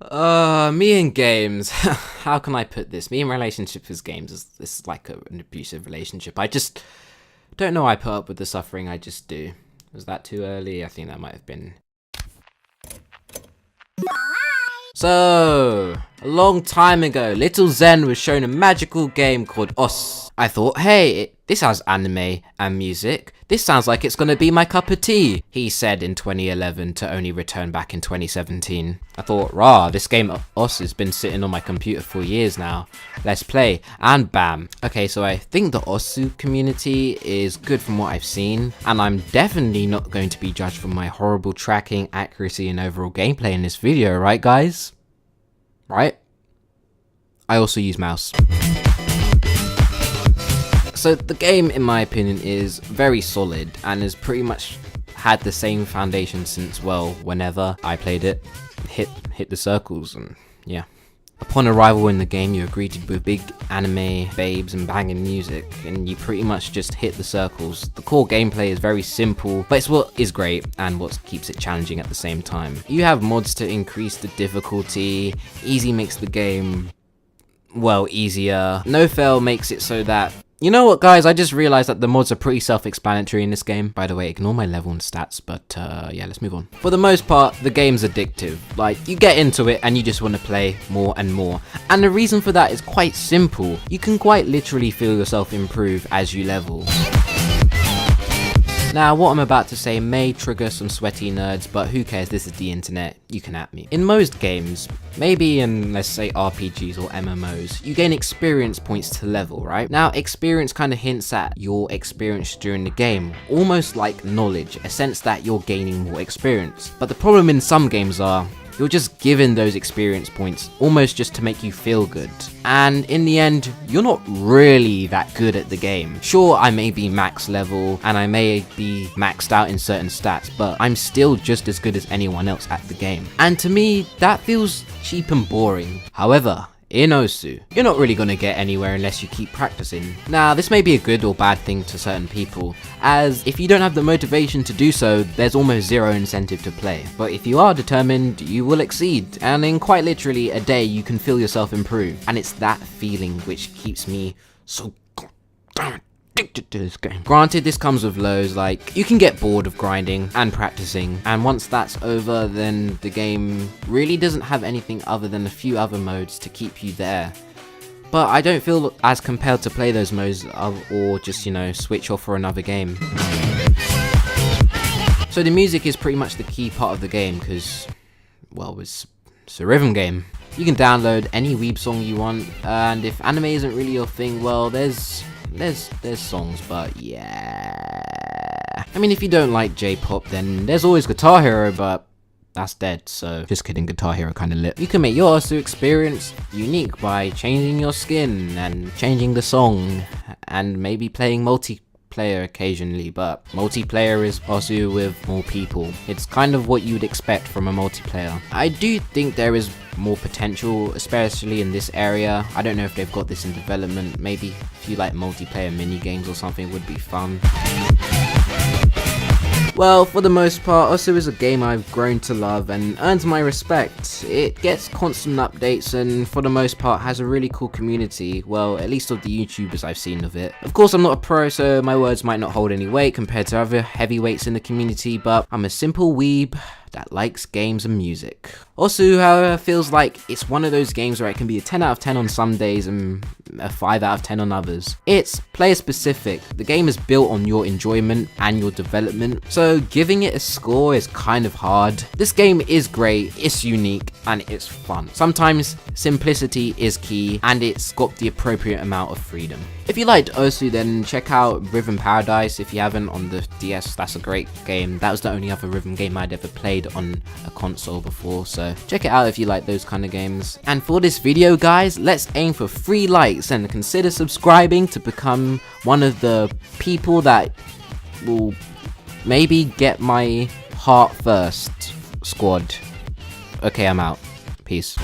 Me and games. How can I put this? Me in relationship with games is like an abusive relationship. I just don't know. I put up with the suffering. I just do. Was that too early? I think that might have been. So, a long time ago, little Zen was shown a magical game called OSU. I thought, hey, this has anime and music. This sounds like it's gonna be my cup of tea, he said in 2011 to only return back in 2017. I thought, rah, this game OSU has been sitting on my computer for years now. Let's play, and bam. Okay, so I think the OSU community is good from what I've seen, and I'm definitely not going to be judged for my horrible tracking, accuracy, and overall gameplay in this video, right guys? Right? I also use mouse. So the game, in my opinion, is very solid and has pretty much had the same foundation since, well, whenever I played it, hit the circles, and yeah. Upon arrival in the game, you're greeted with big anime babes and banging music, and you pretty much just hit the circles. The core gameplay is very simple, but it's what is great and what keeps it challenging at the same time. You have mods to increase the difficulty. Easy makes the game, well, easier. No fail makes it so that, you know what guys, I just realized that the mods are pretty self-explanatory in this game. By the way, ignore my level and stats, but yeah, let's move on. For the most part, the game's addictive. Like, you get into it and you just want to play more and more. And the reason for that is quite simple. You can quite literally feel yourself improve as you level. Now, what I'm about to say may trigger some sweaty nerds, but who cares, this is the internet, you can at me. In most games, maybe in, let's say, RPGs or MMOs, you gain experience points to level, right? Now, experience kind of hints at your experience during the game, almost like knowledge, a sense that you're gaining more experience. But the problem in some games are, you're just given those experience points almost just to make you feel good. And in the end, you're not really that good at the game. Sure, I may be max level and I may be maxed out in certain stats, but I'm still just as good as anyone else at the game. And to me, that feels cheap and boring. However, in OSU, you're not really gonna get anywhere unless you keep practicing. Now, this may be a good or bad thing to certain people, as if you don't have the motivation to do so, there's almost zero incentive to play. But if you are determined, you will exceed, and in quite literally a day, you can feel yourself improve. And it's that feeling which keeps me so goddamn addicted to this game. Granted, this comes with lows, like, you can get bored of grinding and practicing, and once that's over, then the game really doesn't have anything other than a few other modes to keep you there. But I don't feel as compelled to play those modes or just, you know, switch off for another game. So the music is pretty much the key part of the game, because, well, it's a rhythm game. You can download any weeb song you want, and if anime isn't really your thing, well, there's songs, but yeah. I mean, if you don't like J-pop, then there's always Guitar Hero, but that's dead, so just kidding, Guitar Hero kinda lit. You can make your OSU experience unique by changing your skin and changing the song and maybe playing multiplayer occasionally, but multiplayer is OSU with more people. It's kind of what you'd expect from a multiplayer. I do think there is more potential, especially in this area. I don't know if they've got this in development. Maybe if you like multiplayer mini games or something, would be fun. Well, for the most part, OSU is a game I've grown to love and earns my respect. It gets constant updates and for the most part has a really cool community, well, at least of the YouTubers I've seen of it. Of course, I'm not a pro, so my words might not hold any weight compared to other heavyweights in the community, but I'm a simple weeb that likes games and music. OSU, however, feels like it's one of those games where it can be a 10 out of 10 on some days and a 5 out of 10 on others. It's player specific. The game is built on your enjoyment and your development, so giving it a score is kind of hard. This game is great, it's unique, and it's fun. Sometimes simplicity is key, and it's got the appropriate amount of freedom. If you liked OSU, then check out Rhythm Paradise if you haven't on the DS. That's a great game. That was the only other rhythm game I'd ever played on a console before, so check it out if you like those kind of games. And for this video guys, let's aim for 3 likes and consider subscribing to become one of the people that will maybe get my heart first squad. Okay, I'm out. Peace.